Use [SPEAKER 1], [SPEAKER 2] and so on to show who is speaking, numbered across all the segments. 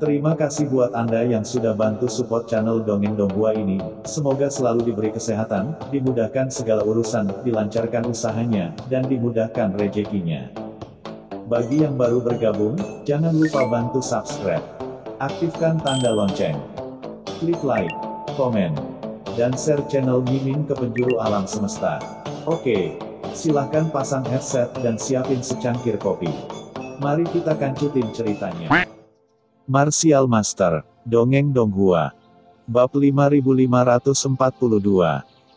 [SPEAKER 1] Terima kasih buat Anda yang sudah bantu support channel Dongeng Donghua ini. Semoga selalu diberi kesehatan, dimudahkan segala urusan, dilancarkan usahanya, dan dimudahkan rezekinya. Bagi yang baru bergabung, jangan lupa bantu subscribe. Aktifkan tanda lonceng. Klik like, komen, dan share channel Mimin ke penjuru alam semesta. Oke, silahkan pasang headset dan siapin secangkir kopi. Mari kita kancutin ceritanya. Martial Master, Dongeng Donghua. Bab 5542.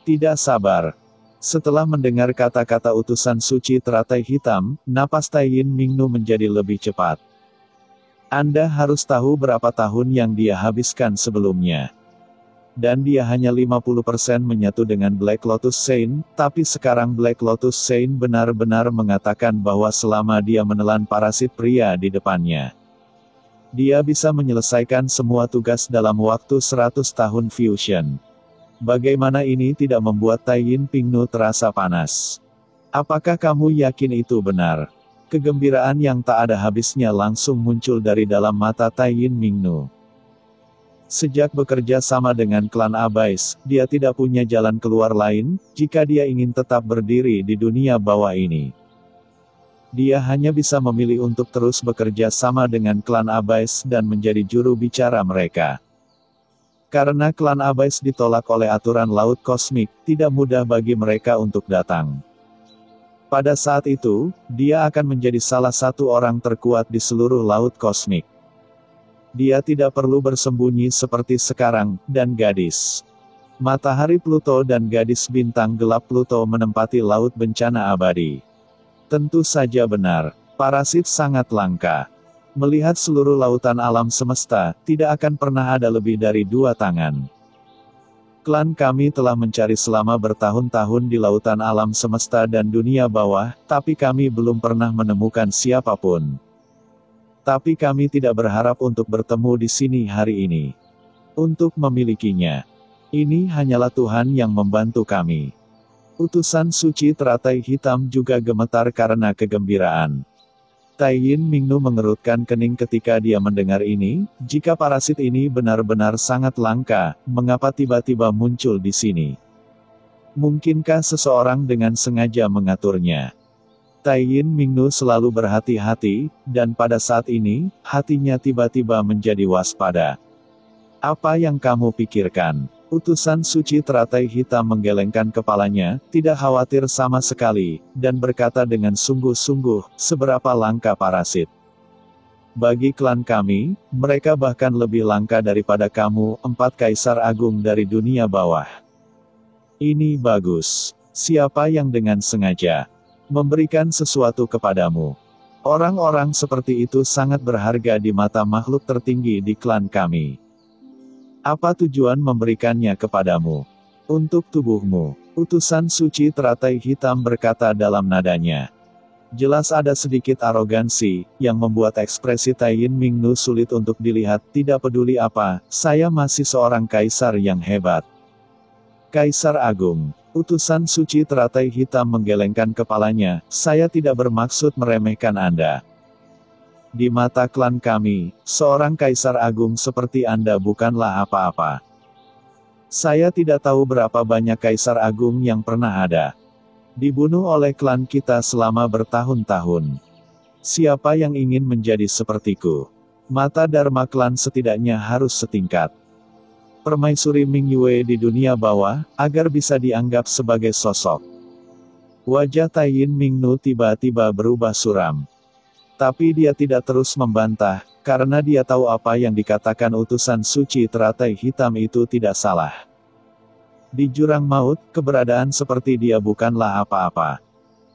[SPEAKER 1] Tidak sabar. Setelah mendengar kata-kata utusan suci teratai hitam, napas Taiyin Mingnu menjadi lebih cepat. Anda harus tahu berapa tahun yang dia habiskan sebelumnya. Dan dia hanya 50% menyatu dengan Black Lotus Saint, tapi sekarang Black Lotus Saint benar-benar mengatakan bahwa selama dia menelan parasit pria di depannya, dia bisa menyelesaikan semua tugas dalam waktu 100 tahun fusion. Bagaimana ini tidak membuat Taiyin Mingnu terasa panas? Apakah kamu yakin itu benar? Kegembiraan yang tak ada habisnya langsung muncul dari dalam mata Taiyin Mingnu. Sejak bekerja sama dengan klan Abais, dia tidak punya jalan keluar lain, jika dia ingin tetap berdiri di dunia bawah ini. Dia hanya bisa memilih untuk terus bekerja sama dengan klan Abais dan menjadi juru bicara mereka. Karena klan Abais ditolak oleh aturan Laut Kosmik, tidak mudah bagi mereka untuk datang. Pada saat itu, dia akan menjadi salah satu orang terkuat di seluruh Laut Kosmik. Dia tidak perlu bersembunyi seperti sekarang, dan gadis matahari Pluto dan gadis bintang gelap Pluto menempati Laut Bencana Abadi. Tentu saja benar, parasit sangat langka. Melihat seluruh lautan alam semesta, tidak akan pernah ada lebih dari 2 tangan. Klan kami telah mencari selama bertahun-tahun di lautan alam semesta dan dunia bawah, tapi kami belum pernah menemukan siapapun. Tapi kami tidak berharap untuk bertemu di sini hari ini. Untuk memilikinya. Ini hanyalah Tuhan yang membantu kami. Utusan suci teratai hitam juga gemetar karena kegembiraan. Taiyin Mingnu mengerutkan kening ketika dia mendengar ini. Jika parasit ini benar-benar sangat langka, mengapa tiba-tiba muncul di sini? Mungkinkah seseorang dengan sengaja mengaturnya? Taiyin Mingnu selalu berhati-hati, dan pada saat ini, hatinya tiba-tiba menjadi waspada. Apa yang kamu pikirkan? Utusan suci teratai hitam menggelengkan kepalanya, tidak khawatir sama sekali, dan berkata dengan sungguh-sungguh, seberapa langka parasit. Bagi klan kami, mereka bahkan lebih langka daripada kamu, 4 kaisar agung dari dunia bawah. Ini bagus. Siapa yang dengan sengaja memberikan sesuatu kepadamu? Orang-orang seperti itu sangat berharga di mata makhluk tertinggi di klan kami. Apa tujuan memberikannya kepadamu? Untuk tubuhmu. Utusan suci teratai hitam berkata dalam nadanya. Jelas ada sedikit arogansi, yang membuat ekspresi Taiyin Mingnu sulit untuk dilihat. Tidak peduli apa, saya masih seorang kaisar yang hebat. Kaisar Agung. Utusan suci teratai hitam menggelengkan kepalanya, saya tidak bermaksud meremehkan Anda. Di mata klan kami, seorang kaisar agung seperti Anda bukanlah apa-apa. Saya tidak tahu berapa banyak kaisar agung yang pernah ada dibunuh oleh klan kita selama bertahun-tahun. Siapa yang ingin menjadi sepertiku? Mata Dharma klan setidaknya harus setingkat Permaisuri Ming Yue di dunia bawah, agar bisa dianggap sebagai sosok. Wajah Taiyin Mingnu tiba-tiba berubah suram. Tapi dia tidak terus membantah, karena dia tahu apa yang dikatakan utusan suci teratai hitam itu tidak salah. Di jurang maut, keberadaan seperti dia bukanlah apa-apa.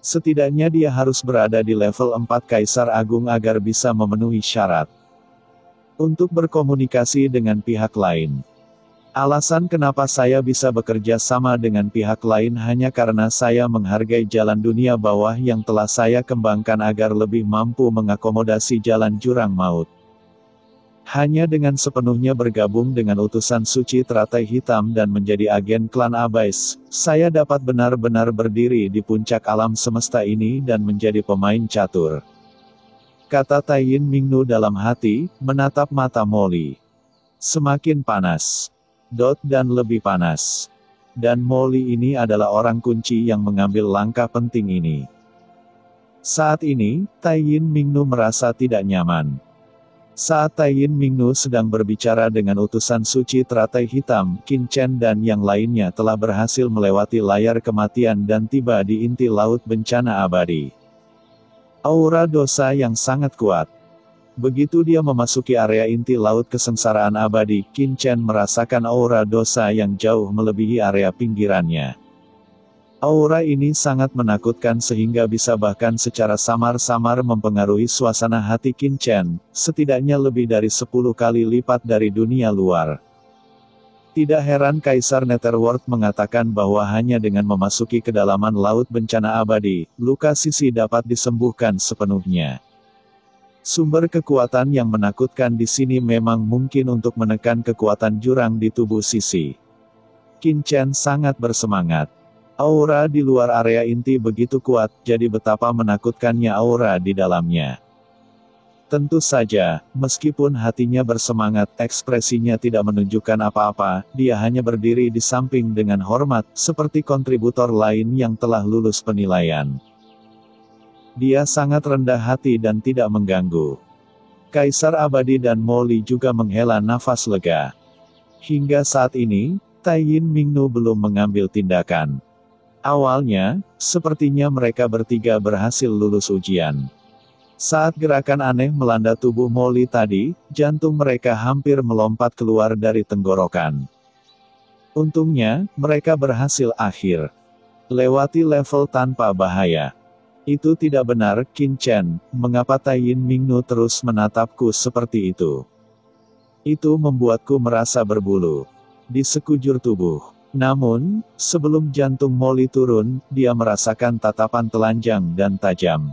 [SPEAKER 1] Setidaknya dia harus berada di level 4 Kaisar Agung agar bisa memenuhi syarat untuk berkomunikasi dengan pihak lain. Alasan kenapa saya bisa bekerja sama dengan pihak lain hanya karena saya menghargai jalan dunia bawah yang telah saya kembangkan agar lebih mampu mengakomodasi jalan jurang maut. Hanya dengan sepenuhnya bergabung dengan utusan suci teratai hitam dan menjadi agen klan Abais, saya dapat benar-benar berdiri di puncak alam semesta ini dan menjadi pemain catur. kata Taiyin Mingnu dalam hati, menatap mata Molly. Semakin panas. Dan lebih panas. Dan Molly ini adalah orang kunci yang mengambil langkah penting ini. Saat ini, Taiyin Mingnu merasa tidak nyaman. Saat Taiyin Mingnu sedang berbicara dengan utusan suci teratai hitam, Qin Chen dan yang lainnya telah berhasil melewati layar kematian dan tiba di inti laut bencana abadi. Aura dosa yang sangat kuat. Begitu dia memasuki area inti laut kesengsaraan abadi, Qin Chen merasakan aura dosa yang jauh melebihi area pinggirannya. Aura ini sangat menakutkan sehingga bisa bahkan secara samar-samar mempengaruhi suasana hati Qin Chen, setidaknya lebih dari 10 kali lipat dari dunia luar. Tidak heran Kaisar Netherworld mengatakan bahwa hanya dengan memasuki kedalaman laut bencana abadi, luka Sisi dapat disembuhkan sepenuhnya. Sumber kekuatan yang menakutkan di sini memang mungkin untuk menekan kekuatan jurang di tubuh Sisi. Qin Chen sangat bersemangat. Aura di luar area inti begitu kuat, jadi betapa menakutkannya aura di dalamnya. Tentu saja, meskipun hatinya bersemangat, ekspresinya tidak menunjukkan apa-apa, dia hanya berdiri di samping dengan hormat, seperti kontributor lain yang telah lulus penilaian. Dia sangat rendah hati dan tidak mengganggu. Kaisar Abadi dan Molly juga menghela nafas lega. Hingga saat ini, Taiyin Mingnu belum mengambil tindakan. Awalnya, sepertinya mereka bertiga berhasil lulus ujian. Saat gerakan aneh melanda tubuh Molly tadi, jantung mereka hampir melompat keluar dari tenggorokan. Untungnya, mereka berhasil akhir. Lewati level tanpa bahaya. Itu tidak benar, Qin Chen, mengapa Taiyin Mingnu terus menatapku seperti itu? Itu membuatku merasa berbulu di sekujur tubuh. Namun, sebelum jantung Molly turun, dia merasakan tatapan telanjang dan tajam.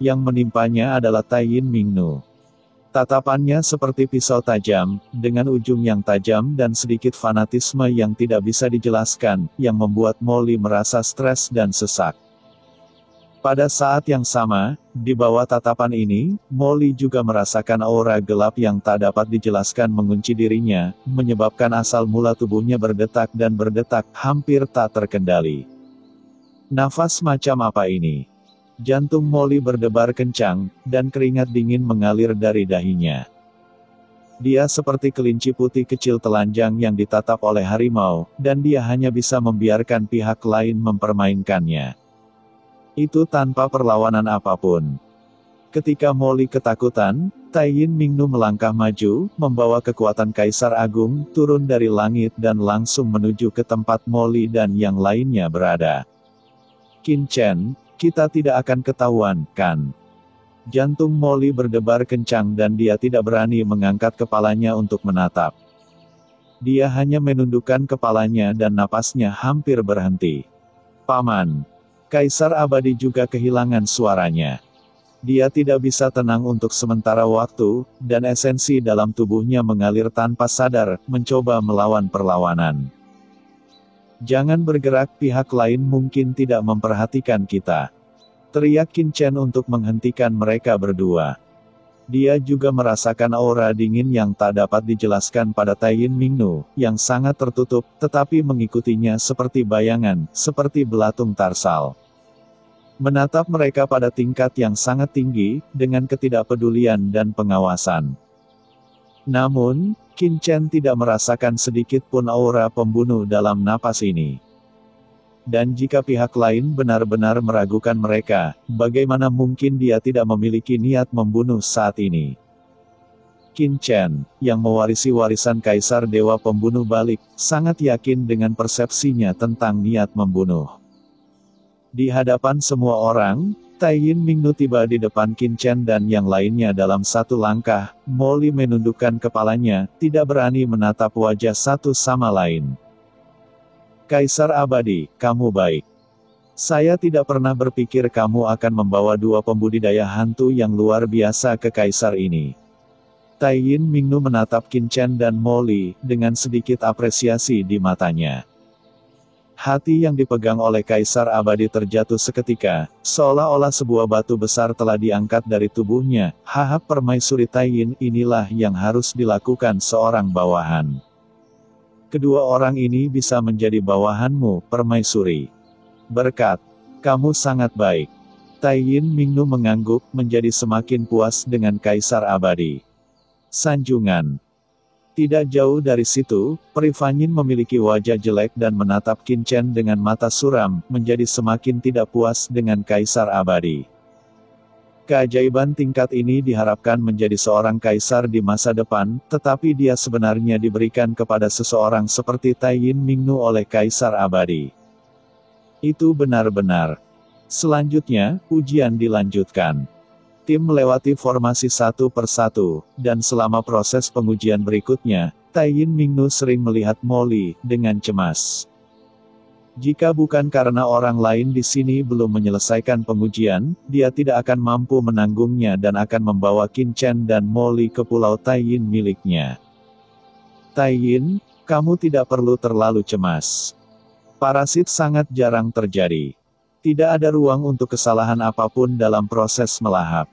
[SPEAKER 1] Yang menimpanya adalah Taiyin Mingnu. Tatapannya seperti pisau tajam, dengan ujung yang tajam dan sedikit fanatisme yang tidak bisa dijelaskan, yang membuat Molly merasa stres dan sesak. Pada saat yang sama, di bawah tatapan ini, Molly juga merasakan aura gelap yang tak dapat dijelaskan mengunci dirinya, menyebabkan asal mula tubuhnya berdetak dan berdetak, hampir tak terkendali. Nafas macam apa ini? Jantung Molly berdebar kencang, dan keringat dingin mengalir dari dahinya. Dia seperti kelinci putih kecil telanjang yang ditatap oleh harimau, dan dia hanya bisa membiarkan pihak lain mempermainkannya. Itu tanpa perlawanan apapun. Ketika Molly ketakutan, Taiyin Mingnu melangkah maju, membawa kekuatan Kaisar Agung, turun dari langit dan langsung menuju ke tempat Molly dan yang lainnya berada. Qin Chen, kita tidak akan ketahuan, kan? Jantung Molly berdebar kencang dan dia tidak berani mengangkat kepalanya untuk menatap. Dia hanya menundukkan kepalanya dan napasnya hampir berhenti. Paman. Kaisar Abadi juga kehilangan suaranya. Dia tidak bisa tenang untuk sementara waktu, dan esensi dalam tubuhnya mengalir tanpa sadar, mencoba melawan perlawanan. Jangan bergerak, pihak lain mungkin tidak memperhatikan kita. Teriak Qin Chen untuk menghentikan mereka berdua. Dia juga merasakan aura dingin yang tak dapat dijelaskan pada Taiyin Mingnu, yang sangat tertutup, tetapi mengikutinya seperti bayangan, seperti belatung tarsal. Menatap mereka pada tingkat yang sangat tinggi, dengan ketidakpedulian dan pengawasan. Namun, Qin Chen tidak merasakan sedikit pun aura pembunuh dalam napas ini. Dan jika pihak lain benar-benar meragukan mereka, bagaimana mungkin dia tidak memiliki niat membunuh saat ini? Qin Chen, yang mewarisi warisan Kaisar Dewa Pembunuh Balik, sangat yakin dengan persepsinya tentang niat membunuh. Di hadapan semua orang, Taiyin Mingnu tiba di depan Qin Chen dan yang lainnya dalam satu langkah. Molly menundukkan kepalanya, tidak berani menatap wajah satu sama lain. Kaisar Abadi, kamu baik. Saya tidak pernah berpikir kamu akan membawa dua pembudidaya hantu yang luar biasa ke Kaisar ini. Taiyin Mingnu menatap Qin Chen dan Molly, dengan sedikit apresiasi di matanya. Hati yang dipegang oleh Kaisar Abadi terjatuh seketika, seolah-olah sebuah batu besar telah diangkat dari tubuhnya. Hahap Permaisuri Taiyin, inilah yang harus dilakukan seorang bawahan. Kedua orang ini bisa menjadi bawahanmu, Permaisuri. Berkat, kamu sangat baik. Taiyin Mingnu mengangguk, menjadi semakin puas dengan Kaisar Abadi. Sanjungan. Tidak jauh dari situ, Peri Fanyin memiliki wajah jelek dan menatap Qin Chen dengan mata suram, menjadi semakin tidak puas dengan Kaisar Abadi. Keajaiban tingkat ini diharapkan menjadi seorang kaisar di masa depan, tetapi dia sebenarnya diberikan kepada seseorang seperti Taiyin Mingnu oleh Kaisar Abadi. Itu benar-benar. Selanjutnya, ujian dilanjutkan. Tim melewati formasi satu persatu, dan selama proses pengujian berikutnya, Taiyin Mingnu sering melihat Molly dengan cemas. Jika bukan karena orang lain di sini belum menyelesaikan pengujian, dia tidak akan mampu menanggungnya dan akan membawa Qin Chen dan Molly ke pulau Taiyin miliknya. Taiyin, kamu tidak perlu terlalu cemas. Parasit sangat jarang terjadi. Tidak ada ruang untuk kesalahan apapun dalam proses melahap.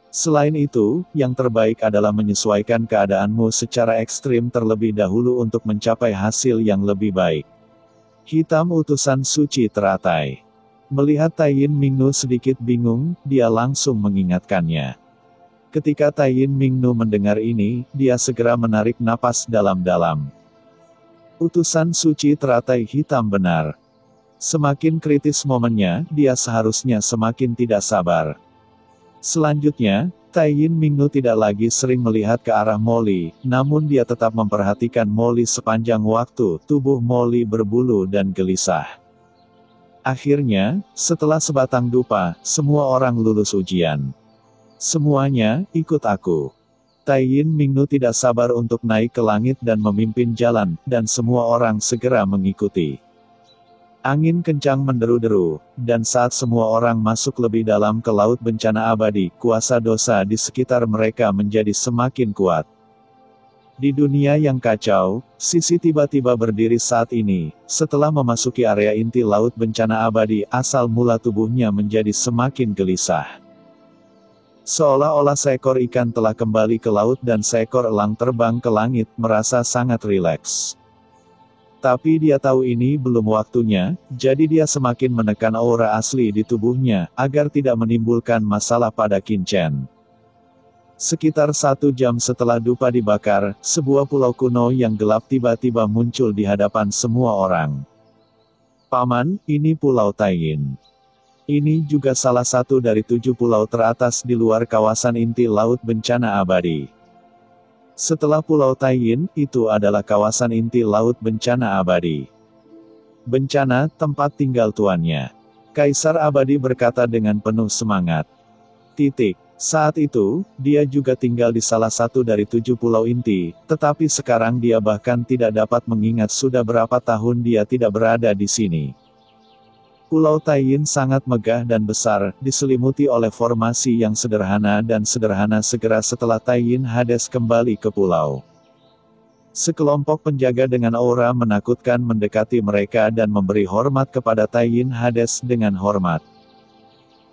[SPEAKER 1] Selain itu, yang terbaik adalah menyesuaikan keadaanmu secara ekstrim terlebih dahulu untuk mencapai hasil yang lebih baik. Hitam utusan suci teratai. Melihat Taiyin Mingnu sedikit bingung, dia langsung mengingatkannya. Ketika Taiyin Mingnu mendengar ini, dia segera menarik napas dalam-dalam. Utusan suci teratai hitam benar. Semakin kritis momennya, dia seharusnya semakin tidak sabar. Selanjutnya, Taiyin Mingnu tidak lagi sering melihat ke arah Molly, namun dia tetap memperhatikan Molly sepanjang waktu. Tubuh Molly berbulu dan gelisah. Akhirnya, setelah sebatang dupa, semua orang lulus ujian. Semuanya, ikut aku. Taiyin Mingnu tidak sabar untuk naik ke langit dan memimpin jalan, dan semua orang segera mengikuti. Angin kencang menderu-deru, dan saat semua orang masuk lebih dalam ke laut bencana abadi, kuasa dosa di sekitar mereka menjadi semakin kuat. Di dunia yang kacau, Sisi tiba-tiba berdiri saat ini, setelah memasuki area inti laut bencana abadi, asal mula tubuhnya menjadi semakin gelisah. Seolah-olah seekor ikan telah kembali ke laut dan seekor elang terbang ke langit, merasa sangat rileks. Tapi dia tahu ini belum waktunya, jadi dia semakin menekan aura asli di tubuhnya, agar tidak menimbulkan masalah pada Qin Chen. Sekitar 1 jam setelah dupa dibakar, sebuah pulau kuno yang gelap tiba-tiba muncul di hadapan semua orang. Paman, ini Pulau Taiyin. Ini juga salah satu dari 7 pulau teratas di luar kawasan inti laut bencana abadi. Setelah Pulau Taiyin, itu adalah kawasan inti laut bencana abadi. Bencana, tempat tinggal tuannya. Kaisar Abadi berkata dengan penuh semangat. Saat itu, dia juga tinggal di salah satu dari 7 pulau inti, tetapi sekarang dia bahkan tidak dapat mengingat sudah berapa tahun dia tidak berada di sini. Pulau Taiyin sangat megah dan besar, diselimuti oleh formasi yang sederhana dan sederhana. Segera setelah Taiyin Hades kembali ke pulau. Sekelompok penjaga dengan aura menakutkan mendekati mereka dan memberi hormat kepada Taiyin Hades dengan hormat.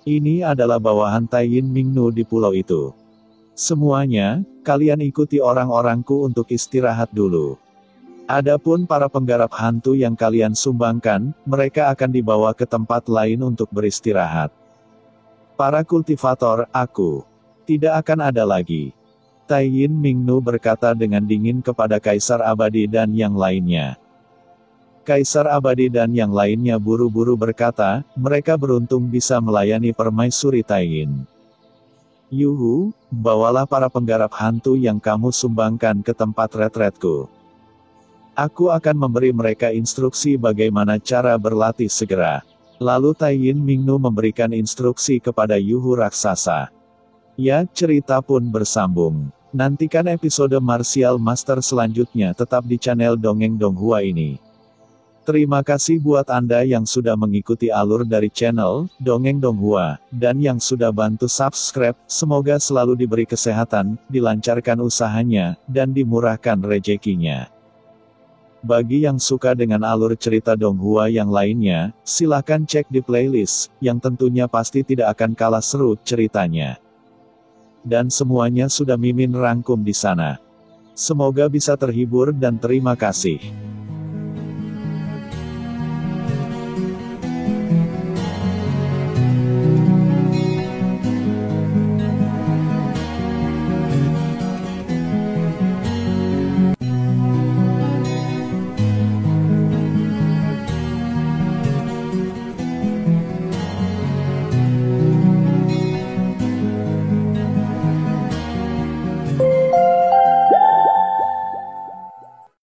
[SPEAKER 1] Ini adalah bawahan Taiyin Mingnu di pulau itu. Semuanya, kalian ikuti orang-orangku untuk istirahat dulu. Adapun para penggarap hantu yang kalian sumbangkan, mereka akan dibawa ke tempat lain untuk beristirahat. Para kultivator, aku tidak akan ada lagi. Taiyin Mingnu berkata dengan dingin kepada Kaisar Abadi dan yang lainnya. Kaisar Abadi dan yang lainnya buru-buru berkata, mereka beruntung bisa melayani Permaisuri Taiyin. Yuhu, bawalah para penggarap hantu yang kamu sumbangkan ke tempat retretku. Aku akan memberi mereka instruksi bagaimana cara berlatih segera. Lalu Taiyin Mingnu memberikan instruksi kepada Yuhu raksasa. Ya, cerita pun bersambung. Nantikan episode Martial Master selanjutnya tetap di channel Dongeng Donghua ini. Terima kasih buat Anda yang sudah mengikuti alur dari channel Dongeng Donghua, dan yang sudah bantu subscribe. Semoga selalu diberi kesehatan, dilancarkan usahanya, dan dimurahkan rezekinya. Bagi yang suka dengan alur cerita Donghua yang lainnya, silahkan cek di playlist, yang tentunya pasti tidak akan kalah seru ceritanya. Dan semuanya sudah Mimin rangkum di sana. Semoga bisa terhibur dan terima kasih.